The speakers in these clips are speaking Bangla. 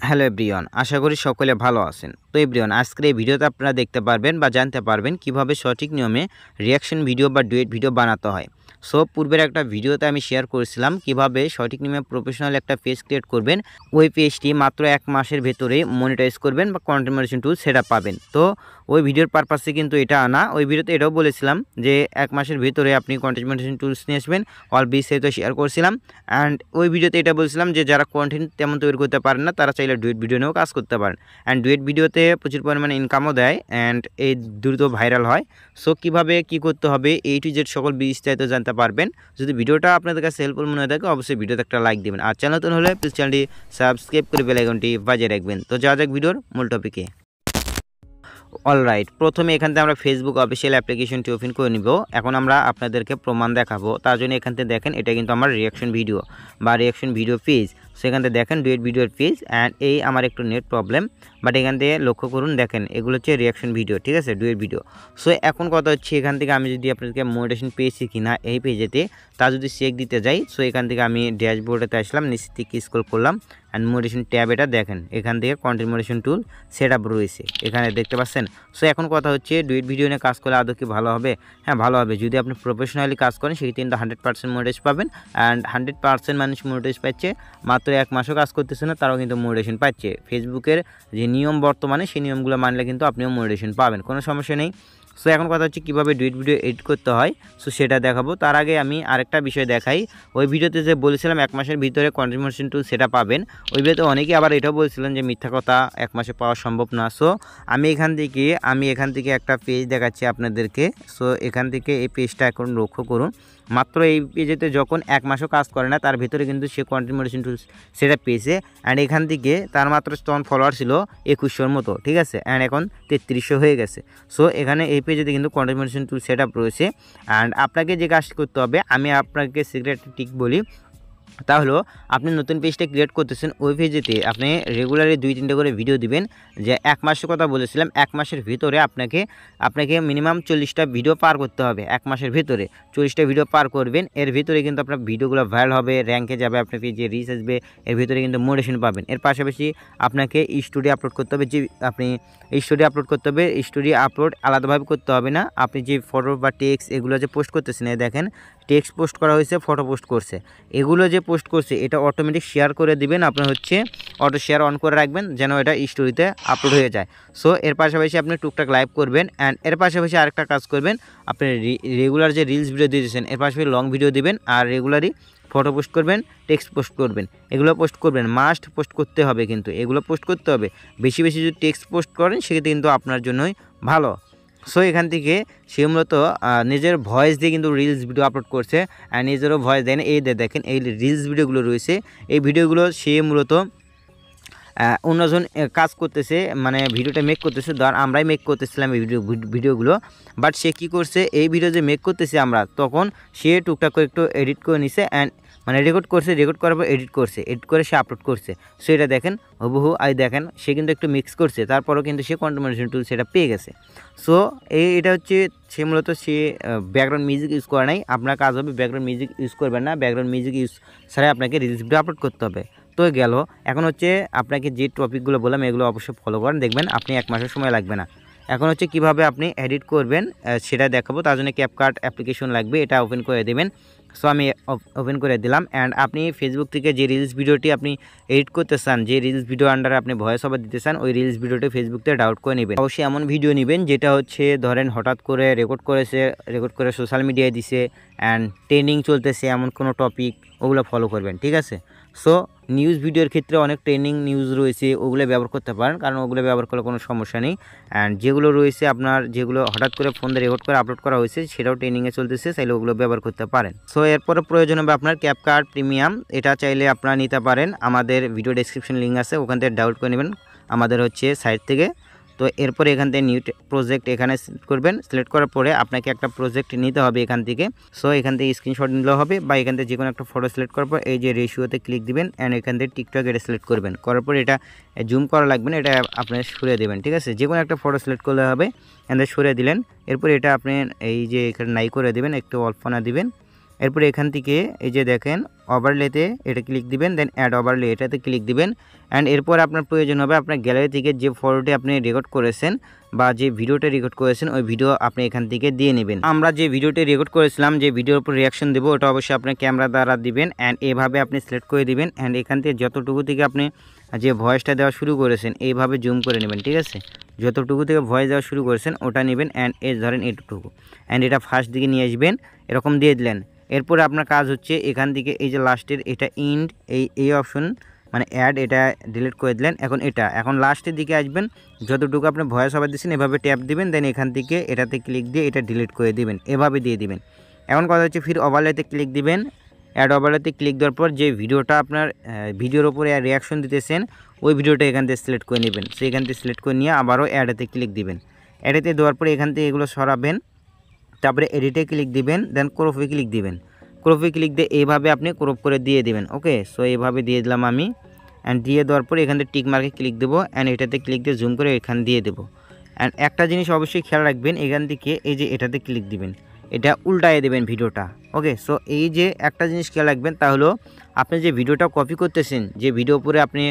হ্যালো এভরিওয়ান, আশা করি সকলে ভালো আছেন। তো এভরিওয়ান, আজকের এই ভিডিওতে আপনারা দেখতে পারবেন বা জানতে পারবেন কিভাবে সঠিক নিয়মে রিঅ্যাকশন ভিডিও বা ডুয়েট ভিডিও বানাতে হয়। সো পূর্বের একটা ভিডিওতে আমি শেয়ার করেছিলাম কিভাবে সঠিক নিয়মে প্রফেশনাল একটা পেজ ক্রিয়েট করবেন। ওই পেজটি মাত্র 1 মাসের ভেতরে মনিটাইজ করবেন বা কন্টেন্ট মনিটাইজেশন টুল সেটআপ পাবেন। তো ওই ভিডিওর পারপাসে কিন্তু এটা আনা। ওই ভিডিওতে এটাও বলেছিলাম যে 1 মাসের ভেতরে আপনি কন্টেন্ট মনিটাইজেশন টুলস নিয়ে আসবেন। অল বিস্তারিত শেয়ার করেছিলাম। অ্যান্ড ওই ভিডিওতে এটা বলছিলাম যে যারা কন্টেন্ট তেমন তৈরি করতে পারেন না তারা চাইলে ডুয়েট ভিডিও নিয়েও কাজ করতে পারেন। অ্যান্ড ডুয়েট ভিডিওতে প্রচুর পরিমাণে ইনকামও দেয় অ্যান্ড এই দ্রুত ভাইরাল হয়। সো কীভাবে কী করতে হবে A to Z সকল বিস্তারিত জানতে পারবেন। যদি ভিডিওটা আপনাদের কাছে হেল্পফুল মনে হয় থাকে অবশ্যই ভিডিওতে একটা লাইক দেবেন। আর চ্যানেল নতুন হলে প্লিজ চ্যানেলটি সাবস্ক্রাইব করে বেল আইকনটি বাজিয়ে রাখবেন। তো যাওয়া যাক ভিডিওর মূল টপিকে। অলরাইট, প্রথমে এখান থেকে আমরা ফেসবুক অফিসিয়াল অ্যাপ্লিকেশনটি ওপেন করে নিব। এখন আমরা আপনাদেরকে প্রমাণ দেখাবো। তার জন্য এখান থেকে দেখেন এটা কিন্তু আমার রিঅ্যাকশন ভিডিও বা রিঅ্যাকশন ভিডিও পেজ। সেখান থেকে দেখেন ডুয়েট ভিডিওর পেজ অ্যান্ড এই আমার একটু নেট প্রবলেম, বাট এখান থেকে লক্ষ্য করুন দেখেন এগুলো হচ্ছে রিঅ্যাকশন ভিডিও, ঠিক আছে, ডুয়েট ভিডিও। সো এখন কথা হচ্ছে এখান থেকে আমি যদি আপনাদেরকে মনিটাইজেশন পেয়েছি কিনা এই পেজেতে তা যদি চেক দিতে যাই, সো এখান থেকে আমি ড্যাশবোর্ডেতে আসলাম, নিচে থেকে স্ক্রল করলাম অ্যান্ড মনিটাইজেশন ট্যাব এটা দেখেন এখান থেকে কন্টেন্ট মনিটাইজেশন টুল সেটআপ রয়েছে, এখানে দেখতে পাচ্ছেন। সো এখন কথা হচ্ছে ডুয়েট ভিডিও নিয়ে কাজ করলে আদৌ কি ভালো হবে? হ্যাঁ, ভালো হবে। যদি আপনি প্রফেশনালি কাজ করেন সেক্ষেত্রে কিন্তু 100% মনিটাইজ পাবেন অ্যান্ড 100% মানুষ মনিটাইজ পাচ্ছে। মাত্র 1 মাসও কাজ করতেছে না তারাও কিন্তু মনিটাইজেশন পাচ্ছে। ফেসবুকের যে নিয়ম বর্তমানে সেই নিয়মগুলো মানলে কিন্তু আপনিও মনিটাইজেশন পাবেন, কোনো সমস্যা নেই। সো এখন কথা হচ্ছে কীভাবে ডুয়েট ভিডিও এডিট করতে হয়, সো সেটা দেখাবো। তার আগে আমি আরেকটা বিষয় দেখাই। ওই ভিডিওতে যে বলেছিলাম 1 মাসের ভিতরে কন্টেন্ট মনিটাইজেশন টুল সেটা পাবেন, ওই ভিডিওতে অনেকেই আবার এটাও বলছিলেন যে মিথ্যা কথা, 1 মাসে পাওয়া সম্ভব না। সো আমি এখান থেকে একটা পেজ দেখাচ্ছি আপনাদেরকে। সো এখান থেকে এই পেজটা এখন লক্ষ্য করুন। মাত্র এই পেজেতে যখন 1 মাসও কাজ করে না তার ভিতরে কিন্তু সে কন্টেন্ট মনিটাইজেশন টুল সেটা পেয়েছে অ্যান্ড এখান থেকে তার মাত্র তখন ফলোয়ার ছিল 2100-র মতো, ঠিক আছে, অ্যান্ড এখন 3300 হয়ে গেছে। সো এখানে এই পেজেতে কিন্তু কন্টেন্ট মনিটাইজেশন টুল সেটআপ রয়েছে অ্যান্ড আপনাকে যে কাজ করতে হবে আমি আপনাকে সিক্রেট টিক বলি। তা হলো আপনি নতুন পেজটা ক্রিয়েট করতেছেন, ওই পেজেতে আপনি রেগুলারলি 2-3টা করে ভিডিও দিবেন। যে 1 মাসের কথা বলেছিলাম, 1 মাসের ভিতরে আপনাকে মিনিমাম 40টা ভিডিও পার করতে হবে। 1 মাসের ভিতরে 40টা ভিডিও পার করবেন, এর ভিতরে কিন্তু আপনার ভিডিওগুলো ভাইরাল হবে, র্যাঙ্কে যাবে, আপনার পেজে রিচ আসবে, এর ভিতরে কিন্তু মোটিভেশন পাবেন। এর পাশাপাশি আপনাকে স্টোরি আপলোড করতে হবে। যে আপনি স্টোরি আপলোড করতে হবে, স্টোরি আপলোড আলাদাভাবে করতে হবে না। আপনি যে ফটো বা টেক্সট এগুলো যে পোস্ট করতেছেন, দেখেন টেক্সট পোস্ট করা হয়েছে, ফটো পোস্ট করছে, এগুলো যে পোস্ট করছে এটা অটোমেটিক শেয়ার করে দিবেন। আপনার হচ্ছে অটো শেয়ার অন করে রাখবেন যেন এটা স্টোরিতে আপলোড হয়ে যায়। সো এর পাশাপাশি আপনি টুকটাক লাইভ করবেন অ্যান্ড এর পাশাপাশি আরেকটা কাজ করবেন, আপনি রেগুলার যে রিলস ভিডিও দিয়েছেন এর পাশাপাশি লং ভিডিও দিবেন আর রেগুলারই ফটো পোস্ট করবেন, টেক্সট পোস্ট করবেন, এগুলো পোস্ট করবেন, মাস্ট পোস্ট করতে হবে, কিন্তু এগুলো পোস্ট করতে হবে। বেশি বেশি যদি টেক্সট পোস্ট করেন সেক্ষেত্রে কিন্তু আপনার জন্যই ভালো। সো এখান থেকে সে মূলত নিজের ভয়েস দিয়ে কিন্তু রিলস ভিডিও আপলোড করছে আর নিজেরও ভয়েস দেন। এই দেখেন এই রিলস ভিডিওগুলো রয়েছে, এই ভিডিওগুলো সে মূলত অন্যজন কাজ করতেছে, মানে ভিডিওটা মেক করতেছে, ধর আমরাই মেক করতেছিলাম এই ভিডিওগুলো, বাট সে কী করছে, এই ভিডিও যে মেক করতেছি আমরা তখন সে টুকটাক করে একটু এডিট করে নিছে অ্যান্ড মানে রেকর্ড করার পর এডিট করে সে আপলোড করছে। সো এটা দেখেন হুবহু দেখেন সে কিন্তু একটু মিক্স করছে, তারপরেও কিন্তু সে কন্টেন্ট মনিটাইজেশন টুল সেটা পেয়ে গেছে। সো এটা হচ্ছে সে মূলত সে ব্যাকগ্রাউন্ড মিউজিক ইউজ করে নাই। আপনার কাজ হবে ব্যাকগ্রাউন্ড মিউজিক ইউজ করবেন না, ব্যাকগ্রাউন্ড মিউজিক ইউজ ছাড়াই আপনাকে রিলস ভিডিও আপলোড করতে হবে। তো গেল, এখন হচ্ছে আপনাকে যে টপিকগুলো বললাম এগুলো অবশ্যই ফলো করেন, দেখবেন আপনি 1 মাসের সময় লাগবে না। এখন হচ্ছে কিভাবে আপনি এডিট করবেন সেটা দেখাবো। তার জন্য ক্যাপকাট অ্যাপ্লিকেশন লাগবে, এটা ওপেন করে দেবেন। সো আমি ওপেন করে দিলাম অ্যান্ড আপনি ফেসবুক থেকে যে রিলস ভিডিওটি আপনি এডিট করতে চান, যে রিলস ভিডিও আন্ডারে আপনি ভয়েস ওভার দিতে চান, ওই রিলস ভিডিওটি ফেসবুক থেকে ডাউনলোড করে নেবেন। অবশ্যই এমন ভিডিও নেবেন যেটা হচ্ছে ধরেন হঠাৎ করে রেকর্ড করে সোশ্যাল মিডিয়ায় দিছে অ্যান্ড ট্রেন্ডিং চলতেছে এমন কোনো টপিক, ওগুলো ফলো করবেন, ঠিক আছে। সো নিউজ ভিডিওর ক্ষেত্রে অনেক ট্রেন্ডিং নিউজ রয়েছে, ওগুলো ব্যবহার করতে পারেন, কারণ ওগুলো ব্যবহার করলে কোনো সমস্যা নেই। অ্যান্ড যেগুলো রয়েছে আপনার যেগুলো হঠাৎ করে ফোন দিয়ে রেকর্ড করে আপলোড করা হয়েছে সেটাও ট্রেন্ডিংয়ে চলতেছে, চাইলে ওগুলো ব্যবহার করতে পারেন। সো এরপরে প্রয়োজন হবে আপনার ক্যাপকাট প্রিমিয়াম, এটা চাইলে আপনারা নিতে পারেন, আমাদের ভিডিও ডেসক্রিপশন লিঙ্ক আছে, ওখান থেকে ডাউনলোড করে নেবেন আমাদের হচ্ছে সাইট থেকে। তো এরপরে এখান থেকে নিউ প্রজেক্ট এখানে সিলেক্ট করবেন, সিলেক্ট করার পরে আপনাকে একটা প্রজেক্ট নিতে হবে এখান থেকে। সো এখান থেকে স্ক্রিনশট নিলেও হবে বা এখান থেকে যে কোনো একটা ফটো সিলেক্ট করার পর এই যে রেশিওতে ক্লিক দিবেন অ্যান্ড এখান থেকে টিকটক এটা সিলেক্ট করবেন, করার পর এটা জুম করা লাগবে না, এটা আপনি সরিয়ে দেবেন, ঠিক আছে। যে কোনো একটা ফটো সিলেক্ট করলে হবে অ্যান্ড সরিয়ে দিলেন। এরপর এটা আপনি এই যে এখানে নাই করে দেবেন, একটু অল্পনা দিবেন। এরপরে এখান থেকে এই যে দেখেন ওভারলেতে এটা ক্লিক দিবেন, দেন অ্যাড ওভারলে এটাতে ক্লিক দিবেন। অ্যান্ড এরপর আপনার প্রয়োজন হবে আপনার গ্যালারি থেকে যে ফটোটি আপনি রেকর্ড করেছেন বা যে ভিডিওটা রেকর্ড করেছেন ওই ভিডিও আপনি এখান থেকে দিয়ে নেবেন। আমরা যে ভিডিওটি রেকর্ড করেছিলাম, যে ভিডিওর উপর রিয়াকশন দেবো, ওটা অবশ্যই আপনার ক্যামেরা দ্বারা দিবেন। অ্যান্ড এভাবে আপনি সিলেক্ট করে দিবেন। অ্যান্ড এখান থেকে যতটুকু থেকে আপনি যে ভয়েসটা দেওয়া শুরু করেছেন এইভাবে জুম করে নেবেন, ঠিক আছে। যতটুকু থেকে ভয়েস দেওয়া শুরু করেছেন ওটা নেবেন। অ্যান্ড ধরেন এটুকু, অ্যান্ড এটা ফার্স্ট দিকে নিয়ে আসবেন, এরকম দিয়ে দিলেন। এরপরে আপনার কাজ হচ্ছে এখান থেকে এই যে লাস্টের এটা ইন্ড এই অপশন মানে অ্যাড, এটা ডিলিট করে দিলেন। এখন লাস্টের দিকে আসবেন, যতটুকু আপনি ভয়েস ওভার দিচ্ছেন এভাবে ট্যাপ দিবেন, দেন এখান থেকে এটাতে ক্লিক দিয়ে এটা ডিলিট করে দিবেন, এভাবে দিয়ে দিবেন। এখন কথা হচ্ছে ফির ওভারলেতে ক্লিক দিবেন। অ্যাড ওভারলেতে ক্লিক দেওয়ার পর যে ভিডিওটা আপনার ভিডিওর উপরে রিয়াকশন দিতেছেন ওই ভিডিওটা এখান থেকে সিলেক্ট করে নেবেন। সো এখান থেকে সিলেক্ট করে নিয়ে আবারও অ্যাডেতে ক্লিক দিবেন। অ্যাডেতে দেওয়ার পরে এখান থেকে এগুলো সরাবেন, তারপরে এডিটে ক্লিক দিবেন, দেন ক্রপে ক্লিক দিবেন। ক্রপে ক্লিক দিয়ে এইভাবে আপনি ক্রপ করে দিয়ে দিবেন। ওকে, সো এইভাবে দিয়ে দিলাম আমি। অ্যান্ড দিয়ে দেওয়ার পরে এখান থেকে টিক মার্কে ক্লিক দেবো, অ্যান্ড এটাতে ক্লিক দিয়ে জুম করে এখান দিয়ে দেবো। অ্যান্ড একটা জিনিস অবশ্যই খেয়াল রাখবেন, এখান থেকে এই যে এটাতে ক্লিক দিবেন, এটা উল্টায় দেবেন ভিডিওটা। ওকে, সো এই যে একটা জিনিস খেয়াল রাখবেন, তা হলো আপনি যে ভিডিওটা কপি করতেছেন, যে ভিডিও উপরে আপনি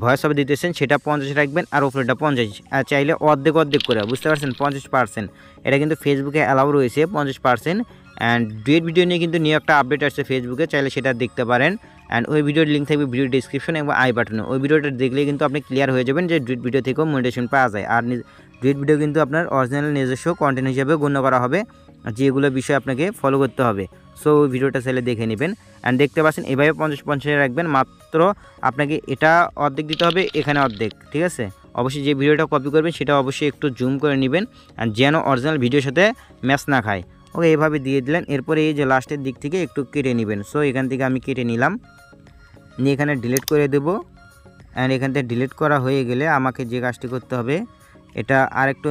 ভয়েস ওভার দিতেছেন সেটা 50 রাখবেন, আর উপরেটা 50, আর চাইলে অর্ধেক করে, বুঝতে পারছেন, 50%। এটা কিন্তু ফেসবুকে অ্যালাউ রয়েছে 50%। অ্যান্ড ডুয়েট ভিডিও নিয়ে কিন্তু নিউ একটা আপডেট আসছে ফেসবুকে, চাইলে সেটা দেখতে পারেন। অ্যান্ড ওই ভিডিওর লিঙ্ক থাকবে ভিডিও ডিসক্রিপশন এবং আই বাটনে। ওই ভিডিওটা দেখলে কিন্তু আপনি ক্লিয়ার হয়ে যাবেন যে ডুয়েট ভিডিও থেকেও মনিটাইজেশন পাওয়া যায়। আর ডুয়েট ভিডিও কিন্তু আপনার অরিজিনাল নিজস্ব কন্টেন্ট হিসেবে গণ্য করা হবে, যেগুলো বিষয় আপনাকে ফলো করতে হবে। সো ওই ভিডিওটা চাইলে দেখে নেবেন। অ্যান্ড দেখতে পাচ্ছেন এভাবে 50 রাখবেন, মাত্র আপনাকে এটা অর্ধেক দিতে হবে, এখানে অর্ধেক, ঠিক আছে। অবশ্যই যে ভিডিওটা কপি করবেন সেটা অবশ্যই একটু জুম করে নেবেন, আর যেন অরিজিনাল ভিডিওর সাথে ম্যাচ না খায়। ওকে, এইভাবে দিয়ে দিলেন। এরপরে এই যে লাস্টের দিক থেকে একটু কেটে নেবেন। সো এখান থেকে আমি কেটে নিলাম, নিয়ে এখানে ডিলিট করে দেব। অ্যান্ড এখান থেকে ডিলিট করা হয়ে গেলে আমাকে যে কাজটি করতে হবে, এটা আরেকটু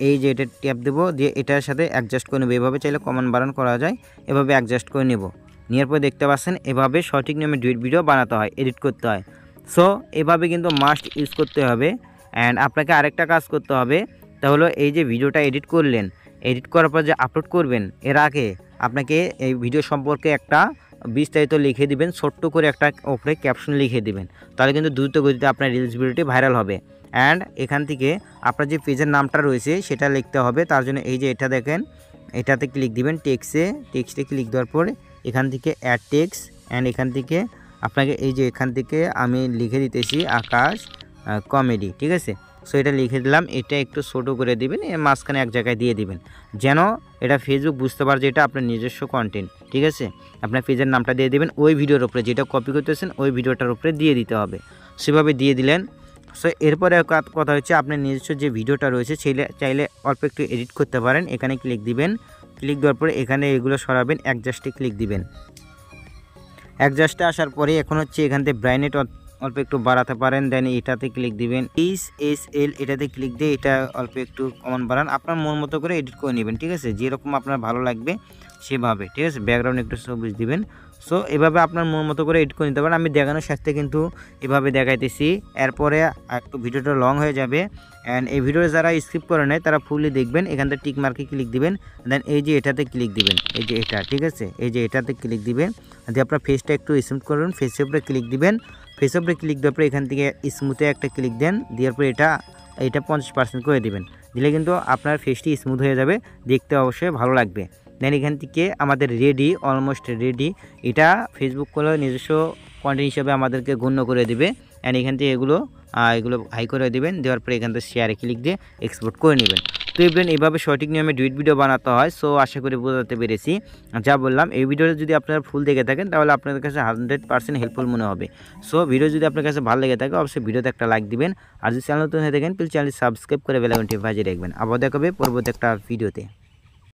এই যে এটা ট্যাপ দেবো, দিয়ে এটার সাথে অ্যাডজাস্ট করে নেব। এভাবে চাইলে কমান বাড়ান করা যায়, এভাবে অ্যাডজাস্ট করে নেব। নেওয়ার পর দেখতে পাচ্ছেন এভাবে সঠিক নিয়মে ডুয়েট ভিডিও বানাতে হয়, এডিট করতে হয়। সো এভাবে কিন্তু মাস্ট ইউজ করতে হবে। অ্যান্ড আপনাকে আরেকটা কাজ করতে হবে, তাহলে এই যে ভিডিওটা এডিট করলেন, এডিট করার পর যে আপলোড করবেন, এর আগে আপনাকে এই ভিডিও সম্পর্কে একটা বিস্তারিত লিখে দিবেন, ছোট্ট করে একটা ওপরে ক্যাপশন লিখে দিবেন, তাহলে কিন্তু দ্রুত গতিতে আপনার রিলস ভিডিওটি ভাইরাল হবে। অ্যান্ড এখান থেকে আপনার যে পেজের নামটা রয়েছে সেটা লিখতে হবে। তার জন্য এই যে এটা দেখেন, এটাতে ক্লিক দিবেন, টেক্সটে ক্লিক দেওয়ার পরে এখান থেকে অ্যাড টেক্সট। অ্যান্ড এখান থেকে আপনাকে এই যে এখান থেকে আমি লিখে দিতেছি আকাশ কমেডি, ঠিক আছে। সো এটা লিখে দিলাম, এটা একটু ছোটো করে দিবেন, এর মাঝখানে এক জায়গায় দিয়ে দিবেন, যেন এটা ফেসবুক বুঝতে পারে যে এটা আপনার নিজস্ব কন্টেন্ট, ঠিক আছে। আপনার পেজের নামটা দিয়ে দিবেন, ওই ভিডিওর উপরে যেটা কপি করতেছেন ওই ভিডিওটার উপরে দিয়ে দিতে হবে। সেভাবে দিয়ে দিলেন। সো এরপরে কথা হচ্ছে আপনার নিজস্ব যে ভিডিওটা রয়েছে চাইলে অল্প একটু এডিট করতে পারেন। এখানে ক্লিক দিবেন, ক্লিক দেওয়ার পরে এখানে এগুলো সরাবেন, অ্যাডজাস্টে ক্লিক দিবেন। অ্যাডজাস্টে আসার পরে এখন হচ্ছে এখান থেকে ব্রাইটনেস অল্প একটু বাড়াতে পারেন, দেন এটাতে ক্লিক দিবেন, SSL এটাতে ক্লিক দিয়ে এটা অল্প একটু কমান বাড়ান, আপনার মন মতো করে এডিট করে নেবেন, ঠিক আছে, যেরকম আপনার ভালো লাগবে সেভাবে, ঠিক আছে। ব্যাকগ্রাউন্ড একটু সবুজ দিবেন। সো এভাবে আপনার মন মতো করে এডিট করে নিতে পারেন। আমি দেখানোর সাথে কিন্তু এভাবে দেখাইতেছি, এরপরে একটু ভিডিওটা লং হয়ে যাবে। অ্যান্ড এই ভিডিও যারা স্কিপ করে নেয় তারা ফুললি দেখবেন। এখান থেকে টিক মার্কে ক্লিক দিবেন, দেন এই যে এটাতে ক্লিক দিবেন, এই যে এটা, ঠিক আছে, এই যে এটাতে ক্লিক দিবেন, দিয়ে আপনার ফেসটা একটু স্মুথ করবেন, ফেসের উপরে ক্লিক দিবেন। ফেসের উপরে ক্লিক দেওয়ার পরে এখান থেকে স্মুথে একটা ক্লিক দেন, দেওয়ার পরে এটা 50% করে দিবেন, দিলে কিন্তু আপনার ফেসটি স্মুথ হয়ে যাবে, দেখতে অবশ্যই ভালো লাগবে। দেন এখান থেকে আমাদের রেডি, অলমোস্ট রেডি, এটা ফেসবুক করে নিজস্ব কন্টেন্ট হিসেবে আমাদেরকে গণ্য করে দিবে। অ্যান্ড এখান থেকে এগুলো হাই করে দেবেন, দেওয়ার পরে এখান থেকে শেয়ারে ক্লিক দিয়ে এক্সপোর্ট করে নেবেন। তো এইভাবে সঠিক নিয়মে ডুয়েট ভিডিও বানাতে হয়। সো আশা করি বোঝাতে পেরেছি। যা বললাম, এই ভিডিওটা যদি আপনারা ফুল দেখে থাকেন তাহলে আপনাদের কাছে 100% হেল্পফুল মনে হবে। সো ভিডিও যদি আপনার কাছে ভালো লেগে থাকে অবশ্যই ভিডিওতে একটা লাইক দিবেন, আর যদি চ্যানেল নতুন হয়ে থাকেন প্লিজ চ্যানেল সাবস্ক্রাইব করে বেল আইকনটি বাজিয়ে রাখবেন। আবার দেখা হবে পরবর্তী একটা ভিডিওতে।